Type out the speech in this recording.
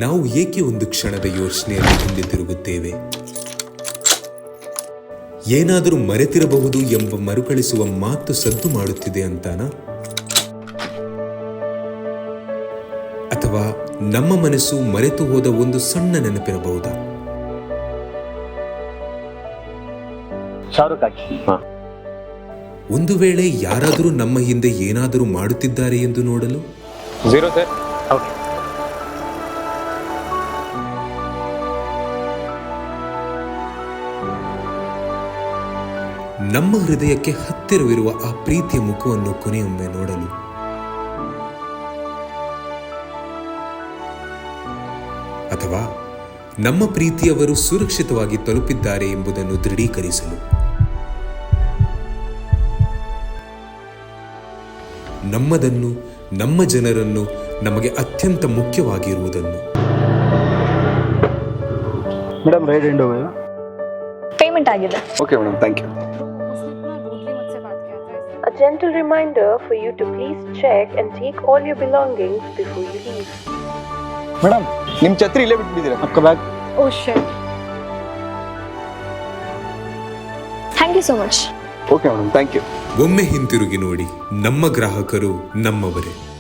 ನಾವು ಏಕೆ ಒಂದು ಕ್ಷಣದ ಯೋಚನೆಯಲ್ಲಿ ಹಿಂದೆ ತಿರುಗುತ್ತೇವೆ? ಏನಾದರೂ ಮರೆತಿರಬಹುದು ಎಂಬ ಮರುಕಳಿಸುವ ಮಾತು ಸದ್ದು ಮಾಡುತ್ತಿದೆ ಅಂತಾನ? ಅಥವಾ ನಮ್ಮ ಮನಸ್ಸು ಮರೆತು ಹೋದ ಒಂದು ಸಣ್ಣ ನೆನಪಿರಬಹುದಾ? ಒಂದು ವೇಳೆ ಯಾರಾದರೂ ನಮ್ಮ ಹಿಂದೆ ಏನಾದರೂ ಮಾಡುತ್ತಿದ್ದಾರೆ ಎಂದು ನೋಡಲು? ನಮ್ಮ ಹೃದಯಕ್ಕೆ ಹತ್ತಿರವಿರುವ ಆ ಪ್ರೀತಿಯ ಮುಖವನ್ನು ಕೊನೆಯೊಮ್ಮೆ ನೋಡಲು? ಅಥವಾ ನಮ್ಮ ಪ್ರೀತಿಯವರು ಸುರಕ್ಷಿತವಾಗಿ ತಲುಪಿದ್ದಾರೆ ಎಂಬುದನ್ನು ದೃಢೀಕರಿಸಲು? ನಮ್ಮದನ್ನು, ನಮ್ಮ ಜನರನ್ನು, ನಮಗೆ ಅತ್ಯಂತ ಮುಖ್ಯವಾಗಿರುವುದನ್ನು. ಮೇಡಮ್ ರೈಡ್ ಎಂಡ್ ಪೇಮೆಂಟ್ ಆಗಿದೆ. Okay madam, thank you. A gentle reminder for you to please check and take all your belongings before you leave. Madam ನಿಮ್ಮ ಛತ್ರಿ ಇಲ್ಲೇ ಬಿಟ್ಟಿದ್ದೀರಾ? ಅಕ್ಕ bag. Oh shit. Thank you so much. Okay madam, thank you. ಒಮ್ಮೆ ಹಿಂತಿರುಗಿ ನೋಡಿ, ನಮ್ಮ ಗ್ರಾಹಕರು ನಮ್ಮವರೇ.